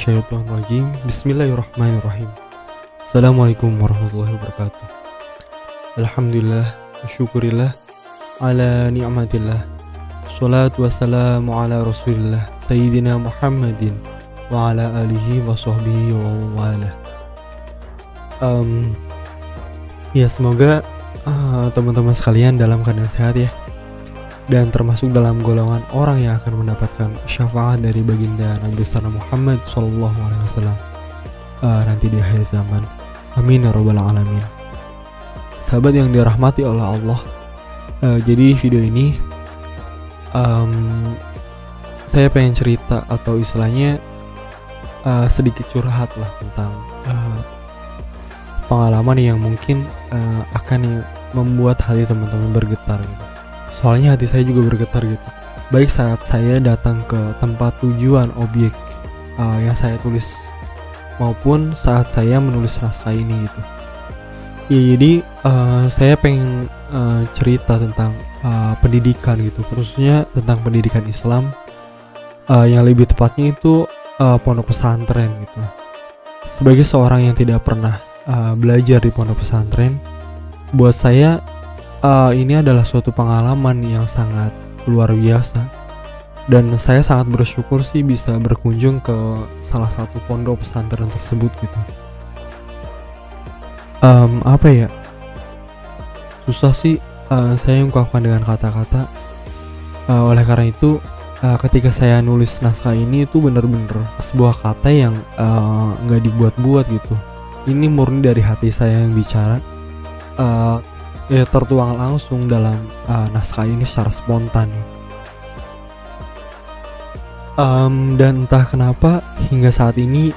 minasyaitonirrajim. Bismillahirrahmanirrahim. Assalamualaikum warahmatullahi wabarakatuh. Alhamdulillah, syukurillah ala ni'matillah. Salatu wassalamu ala rasulillah Sayyidina Muhammadin wa ala alihi wa sahbihi wa wala. Ya semoga teman-teman sekalian dalam keadaan sehat ya, dan termasuk dalam golongan orang yang akan mendapatkan syafaat dari baginda Nabi besar Muhammad SAW nanti di akhir zaman. Amin ya rabbal alamin. Sahabat yang dirahmati oleh Allah, jadi video ini saya pengen cerita atau istilahnya sedikit curhat lah tentang pengalaman yang mungkin akan membuat hati teman-teman bergetar gitu. Soalnya hati saya juga bergetar gitu, baik saat saya datang ke tempat tujuan objek yang saya tulis maupun saat saya menulis naskah ini gitu. Ya jadi saya pengen cerita tentang pendidikan gitu, khususnya tentang pendidikan Islam, yang lebih tepatnya itu pondok pesantren gitu. Sebagai seorang yang tidak pernah belajar di pondok pesantren, buat saya ini adalah suatu pengalaman yang sangat luar biasa, dan saya sangat bersyukur sih bisa berkunjung ke salah satu pondok pesantren tersebut gitu. Apa ya, susah sih saya ungkapkan dengan kata-kata. Oleh karena itu ketika saya nulis naskah ini itu bener-bener sebuah kata yang nggak dibuat-buat gitu. Ini murni dari hati saya yang bicara, ya tertuang langsung dalam naskah ini secara spontan. Dan entah kenapa hingga saat ini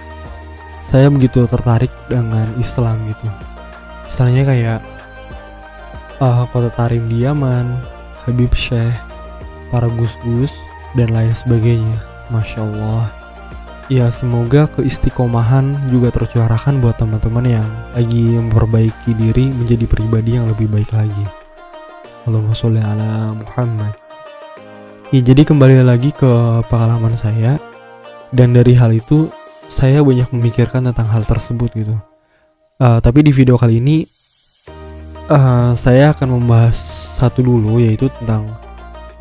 saya begitu tertarik dengan Islam gitu. Misalnya kayak Kota Tarim di Yaman, Habib Syekh, para gus-gus dan lain sebagainya. Masya Allah. Ya semoga keistiqomahan juga tercurahkan buat teman-teman yang lagi memperbaiki diri menjadi pribadi yang lebih baik lagi. Allahumma sholli ala Muhammad. Ya jadi kembali lagi ke pengalaman saya, dan dari hal itu saya banyak memikirkan tentang hal tersebut gitu. Tapi di video kali ini saya akan membahas satu dulu, yaitu tentang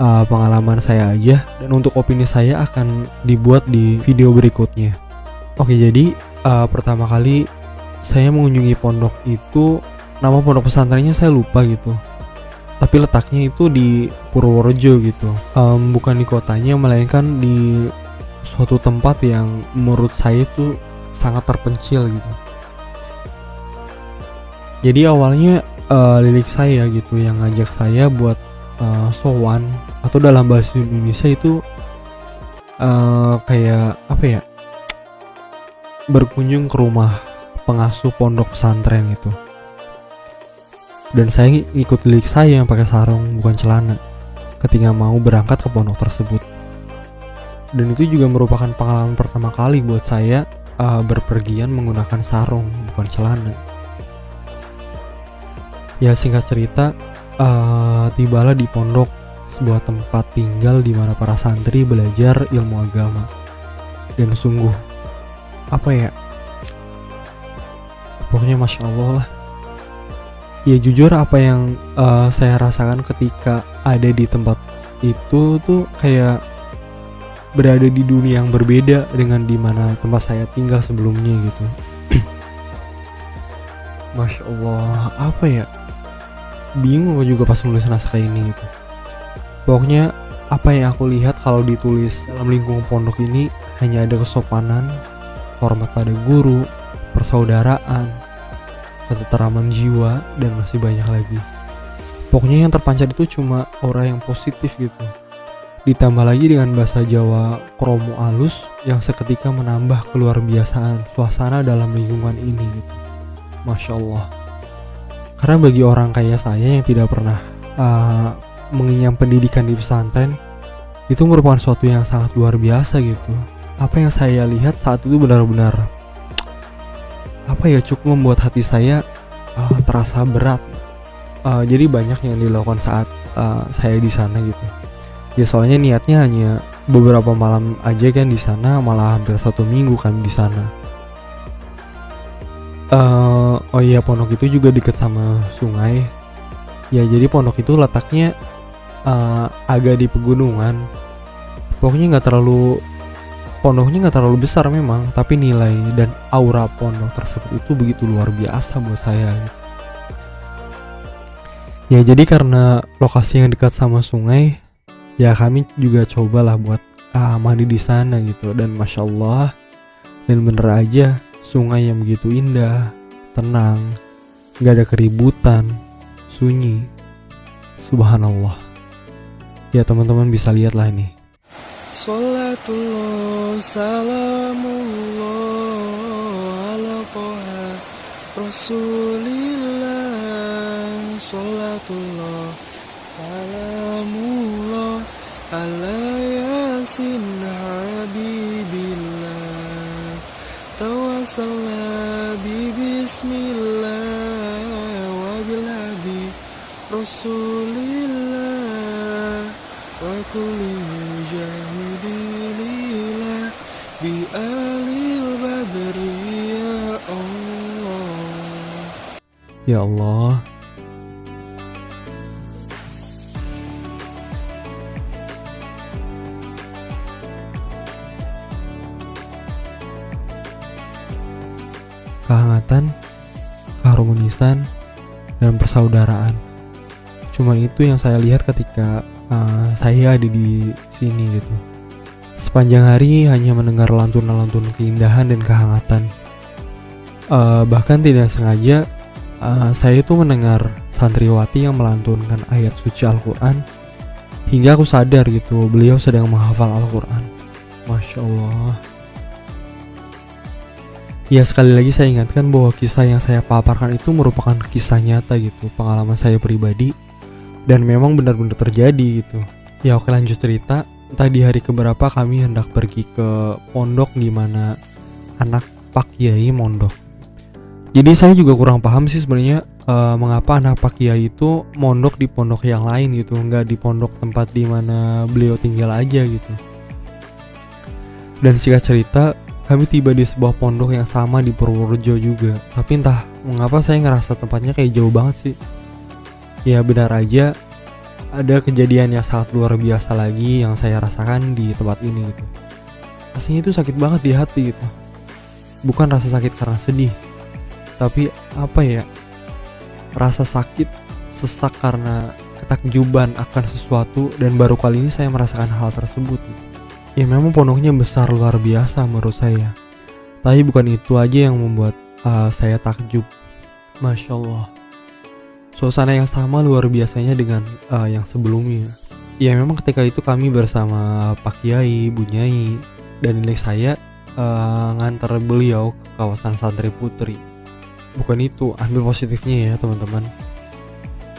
pengalaman saya aja, dan untuk opini saya akan dibuat di video berikutnya. Oke, jadi pertama kali saya mengunjungi pondok itu, nama pondok pesantrennya saya lupa gitu, tapi letaknya itu di Purworejo gitu, bukan di kotanya melainkan di suatu tempat yang menurut saya itu sangat terpencil gitu. Jadi awalnya lilik saya gitu yang ngajak saya buat sowan, atau dalam bahasa Indonesia itu kayak apa ya, berkunjung ke rumah pengasuh pondok pesantren gitu. Dan saya ikut lilik saya yang pakai sarung bukan celana ketika mau berangkat ke pondok tersebut. Dan itu juga merupakan pengalaman pertama kali buat saya berpergian menggunakan sarung bukan celana. Ya singkat cerita, tibalah di pondok, sebuah tempat tinggal di mana para santri belajar ilmu agama. Dan sungguh apa ya, pokoknya Masya Allah lah. Ya jujur apa yang saya rasakan ketika ada di tempat itu tuh kayak berada di dunia yang berbeda dengan di mana tempat saya tinggal sebelumnya gitu. Masya Allah, apa ya, bingung aku juga pas menulis naskah ini gitu. Pokoknya apa yang aku lihat kalau ditulis dalam lingkungan pondok ini hanya ada kesopanan, hormat pada guru, persaudaraan, ketenteraman jiwa, dan masih banyak lagi. Pokoknya yang terpancar itu cuma aura yang positif gitu. Ditambah lagi dengan bahasa Jawa kromo alus yang seketika menambah keluar biasaan suasana dalam lingkungan ini gitu. Masya Allah. Karena bagi orang kayak saya yang tidak pernah mengenyam pendidikan di pesantren, itu merupakan suatu yang sangat luar biasa gitu. Apa yang saya lihat saat itu benar-benar apa ya, cukup membuat hati saya terasa berat. Jadi banyak yang dilakukan saat saya di sana gitu. Ya soalnya niatnya hanya beberapa malam aja kan di sana, malah hampir 1 minggu kami di sana. Oh iya, pondok itu juga deket sama sungai. Ya jadi pondok itu letaknya agak di pegunungan. Pokoknya pondoknya nggak terlalu besar memang, tapi nilai dan aura pondok tersebut itu begitu luar biasa buat saya. Ya jadi karena lokasi yang dekat sama sungai, ya kami juga cobalah buat mandi di sana gitu. Dan masya Allah, dan bener aja, sungai yang begitu indah, tenang, gak ada keributan, sunyi. Subhanallah. Ya teman-teman bisa lihat lah ini. Salatullah salamullah ala toha Rasulillah. Salatullah salamullah ala yasin habibillah. Tawassalna bi bismillah wa bil habib Rasulillah wa kulli mujahidilillah bi alil badri ya Allah. Ya Allah, kehangatan, keharmonisan, dan persaudaraan. Cuma itu yang saya lihat ketika saya ada di sini gitu. Sepanjang hari hanya mendengar lantunan-lantunan keindahan dan kehangatan. Bahkan tidak sengaja saya itu mendengar santriwati yang melantunkan ayat suci Al-Quran, hingga aku sadar gitu beliau sedang menghafal Al-Quran. Masya Allah. Ya sekali lagi saya ingatkan bahwa kisah yang saya paparkan itu merupakan kisah nyata gitu, pengalaman saya pribadi, dan memang benar-benar terjadi gitu. Ya oke, lanjut cerita. Tadi hari keberapa kami hendak pergi ke pondok di mana anak Pak Kiai mondok. Jadi saya juga kurang paham sih sebenarnya mengapa anak Pak Kiai itu mondok di pondok yang lain gitu, nggak di pondok tempat di mana beliau tinggal aja gitu. Dan singkat cerita, kami tiba di sebuah pondok yang sama di Purworejo juga. Tapi entah mengapa saya ngerasa tempatnya kayak jauh banget sih. Ya benar aja, ada kejadian yang sangat luar biasa lagi yang saya rasakan di tempat ini gitu. Rasanya itu sakit banget di hati gitu. Bukan rasa sakit karena sedih, tapi apa ya, rasa sakit sesak karena ketakjuban akan sesuatu, dan baru kali ini saya merasakan hal tersebut gitu. Ya memang pondoknya besar luar biasa menurut saya, tapi bukan itu aja yang membuat saya takjub. Masya Allah, suasana yang sama luar biasanya dengan yang sebelumnya. Ya memang ketika itu kami bersama Pak Kiai, Bu Nyai, dan nenek saya ngantar beliau ke kawasan santri putri. Bukan itu, ambil positifnya ya teman-teman.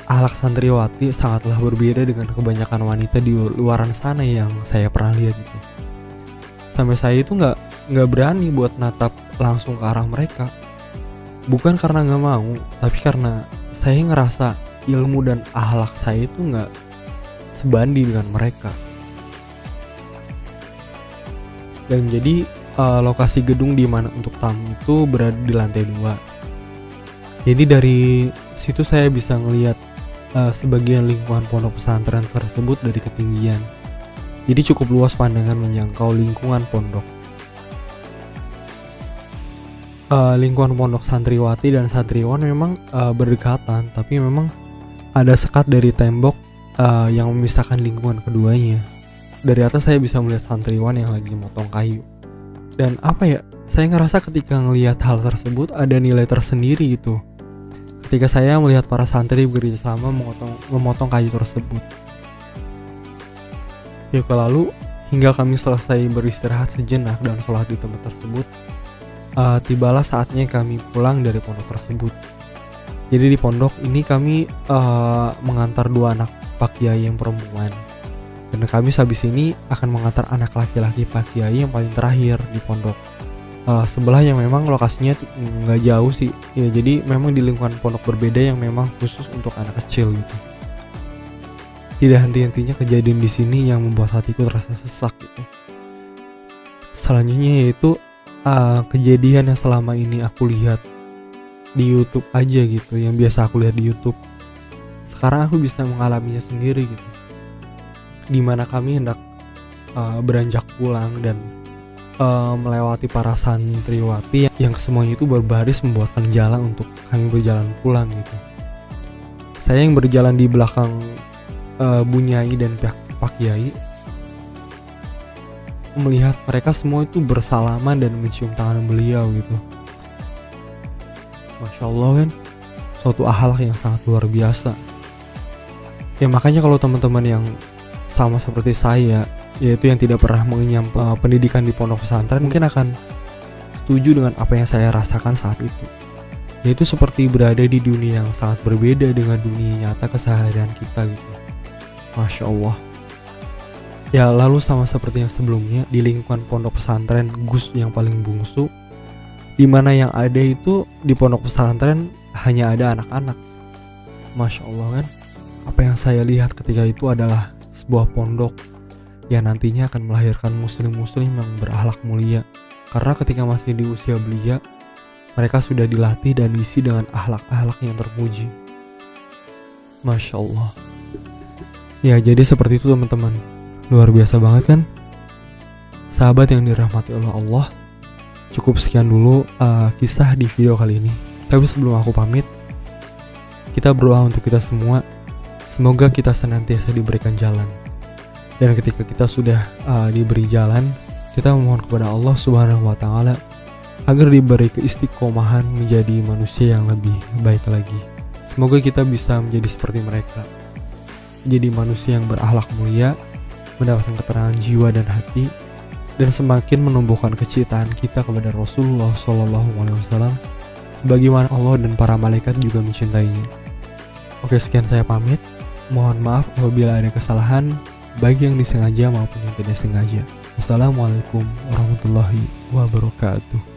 Akhlak santriwati sangatlah berbeda dengan kebanyakan wanita di luaran sana yang saya pernah lihat gitu. Sampai saya itu nggak berani buat natap langsung ke arah mereka. Bukan karena nggak mau, tapi karena saya ngerasa ilmu dan akhlak saya itu nggak sebanding dengan mereka. Dan jadi lokasi gedung di mana untuk tamu itu berada di lantai 2. Jadi dari situ saya bisa ngelihat sebagian lingkungan pondok pesantren tersebut dari ketinggian. Jadi cukup luas pandangan menjangkau lingkungan pondok. Lingkungan pondok santriwati dan santriwan memang berdekatan, tapi memang ada sekat dari tembok yang memisahkan lingkungan keduanya. Dari atas saya bisa melihat santriwan yang lagi motong kayu. Dan apa ya, saya ngerasa ketika ngelihat hal tersebut ada nilai tersendiri gitu. Ketika saya melihat para santri bekerja sama memotong kayu tersebut. Ya lalu hingga kami selesai beristirahat sejenak dan sholat di tempat tersebut, tibalah saatnya kami pulang dari pondok tersebut. Jadi di pondok ini kami mengantar 2 anak Pak Kiai yang perempuan, dan kami habis ini akan mengantar anak laki-laki Pak Kiai yang paling terakhir di pondok. Sebelah yang memang lokasinya nggak jauh sih ya, jadi memang di lingkungan pondok berbeda yang memang khusus untuk anak kecil gitu. Tidak henti-hentinya kejadian di sini yang membuat hatiku terasa sesak gitu. Selanjutnya yaitu kejadian yang selama ini aku lihat di YouTube aja gitu, yang biasa aku lihat di YouTube. Sekarang aku bisa mengalaminya sendiri gitu. Dimana kami hendak beranjak pulang dan melewati para santriwati yang semuanya itu berbaris membuatkan jalan untuk kami berjalan pulang gitu. Saya yang berjalan di belakang Bu Nyai dan pihak Pak Kiai melihat mereka semua itu bersalaman dan mencium tangan beliau gitu. Masya Allah kan, suatu akhlak yang sangat luar biasa. Ya makanya kalau teman-teman yang sama seperti saya, yaitu yang tidak pernah mengenyam pendidikan di pondok pesantren, mungkin akan setuju dengan apa yang saya rasakan saat itu. Yaitu seperti berada di dunia yang sangat berbeda dengan dunia nyata keseharian kita gitu. Masya Allah. Ya lalu sama seperti yang sebelumnya, di lingkungan pondok pesantren Gus yang paling bungsu, dimana yang ada itu di pondok pesantren hanya ada anak-anak. Masya Allah kan, apa yang saya lihat ketika itu adalah sebuah pondok yang nantinya akan melahirkan muslim-muslim yang berakhlak mulia. Karena ketika masih di usia belia, mereka sudah dilatih dan diisi dengan akhlak-akhlak yang terpuji. Masya Allah. Ya jadi seperti itu teman-teman. Luar biasa banget kan? Sahabat yang dirahmati oleh Allah, cukup sekian dulu kisah di video kali ini. Tapi sebelum aku pamit, kita berdoa untuk kita semua. Semoga kita senantiasa diberikan jalan. Dan ketika kita sudah diberi jalan, kita memohon kepada Allah Subhanahu wa Ta'ala agar diberi keistiqomahan menjadi manusia yang lebih baik lagi. Semoga kita bisa menjadi seperti mereka, jadi manusia yang berakhlak mulia, mendapatkan keterangan jiwa dan hati, dan semakin menumbuhkan kecintaan kita kepada Rasulullah SAW, sebagaimana Allah dan para malaikat juga mencintainya. Oke, sekian saya pamit. Mohon maaf apabila ada kesalahan, baik yang disengaja maupun yang tidak sengaja. Wassalamualaikum warahmatullahi wabarakatuh.